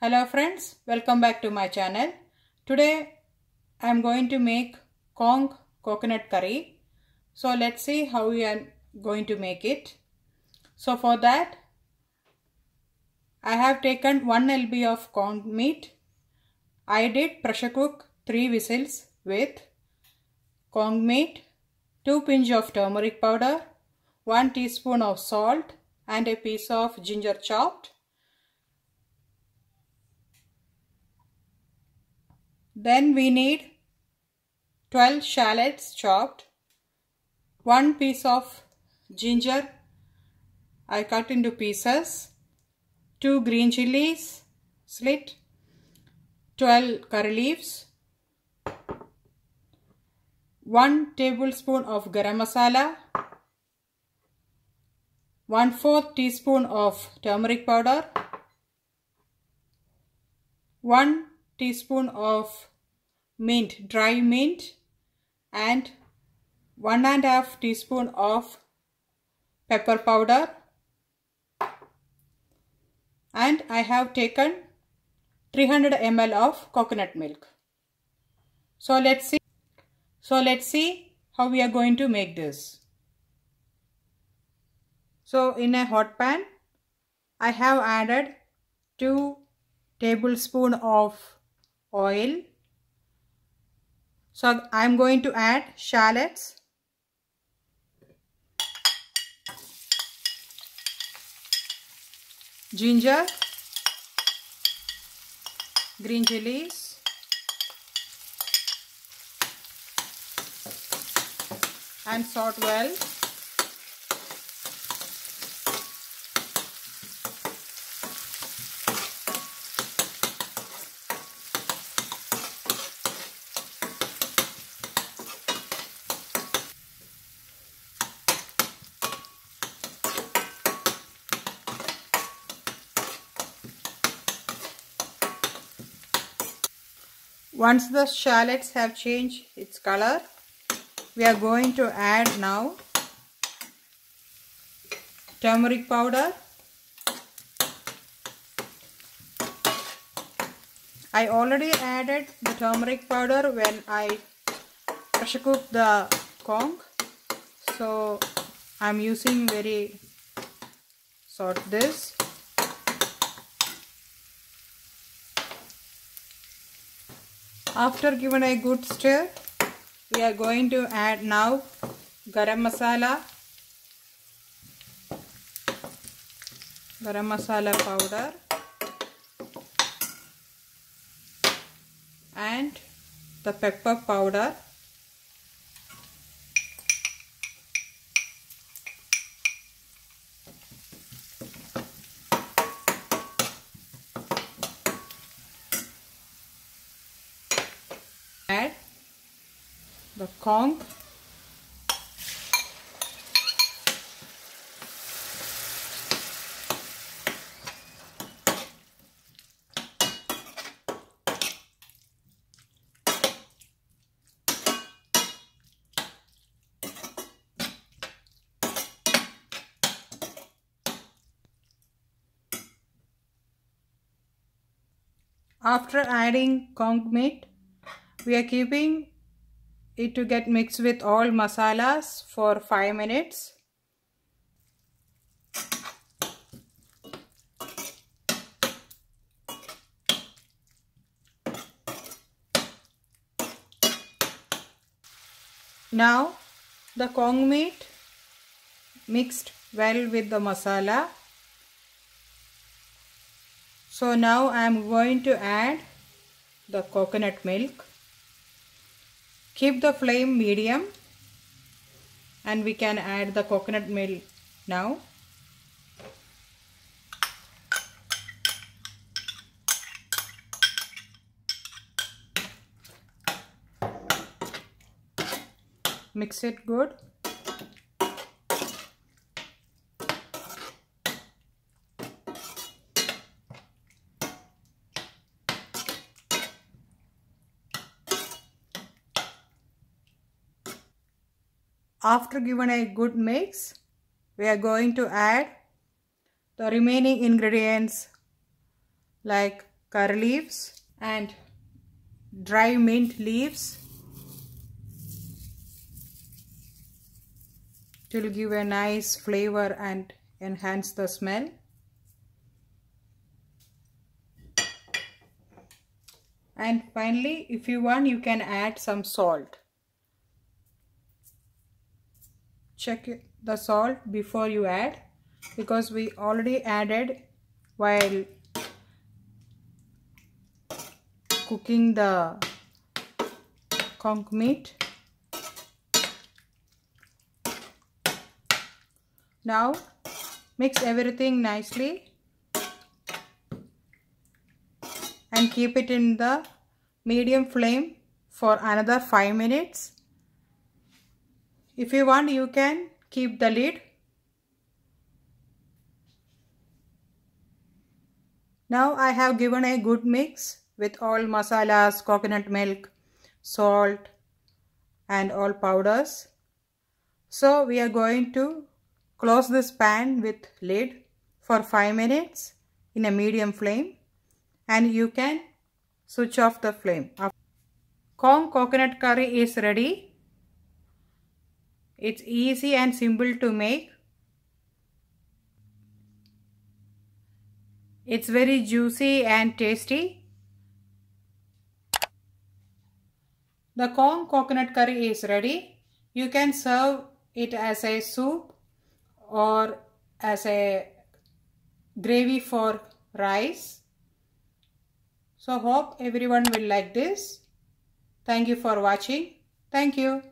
Hello friends, welcome back to my channel. Today I am going to make Conch coconut curry. So let's see how we are going to make it. So for that I have taken 1 lb of conch meat. I did pressure cook 3 whistles with conch meat, 2 pinch of turmeric powder, 1 teaspoon of salt and a piece of ginger chopped. Then we need 12 shallots chopped, 1 piece of ginger I cut into pieces, 2 green chilies slit, 12 curry leaves, 1 tablespoon of garam masala, 1/4 teaspoon of turmeric powder, 1 teaspoon of mint, dry mint, and 1.5 teaspoon of pepper powder, and I have taken 300 ml of coconut milk. So let's see how we are going to make this. So in a hot pan I have added 2 tablespoons of oil. So I am going to add shallots, ginger, green chilies, and salt well. Once the shallots have changed its color, we are going to add now turmeric powder. I already added the turmeric powder when I pressure cooked the conch, so I am using very sort this. After giving a good stir, we are going to add now garam masala powder, and the pepper powder. Add the conch, after adding conch meat, we are keeping it to get mixed with all masalas for 5 minutes. Now the conch meat mixed well with the masala. So now I am going to add the coconut milk. Keep the flame medium and we can add the coconut milk now. Mix it good. After giving a good mix, we are going to add the remaining ingredients like curry leaves and dry mint leaves. It will give a nice flavor and enhance the smell. And finally, if you want, you can add some salt. Check the salt before you add, because we already added while cooking the conch meat. Now mix everything nicely and keep it in the medium flame for another 5 minutes. If you want, you can keep the lid. Now I have given a good mix with all masalas, coconut milk, salt and all powders. So we are going to close this pan with lid for 5 minutes in a medium flame, and you can switch off the flame. Conch coconut curry is ready. It's easy and simple to make. It's very juicy and tasty. The conch coconut curry is ready. You can serve it as a soup or as a gravy for rice. So hope everyone will like this. Thank you for watching. Thank you.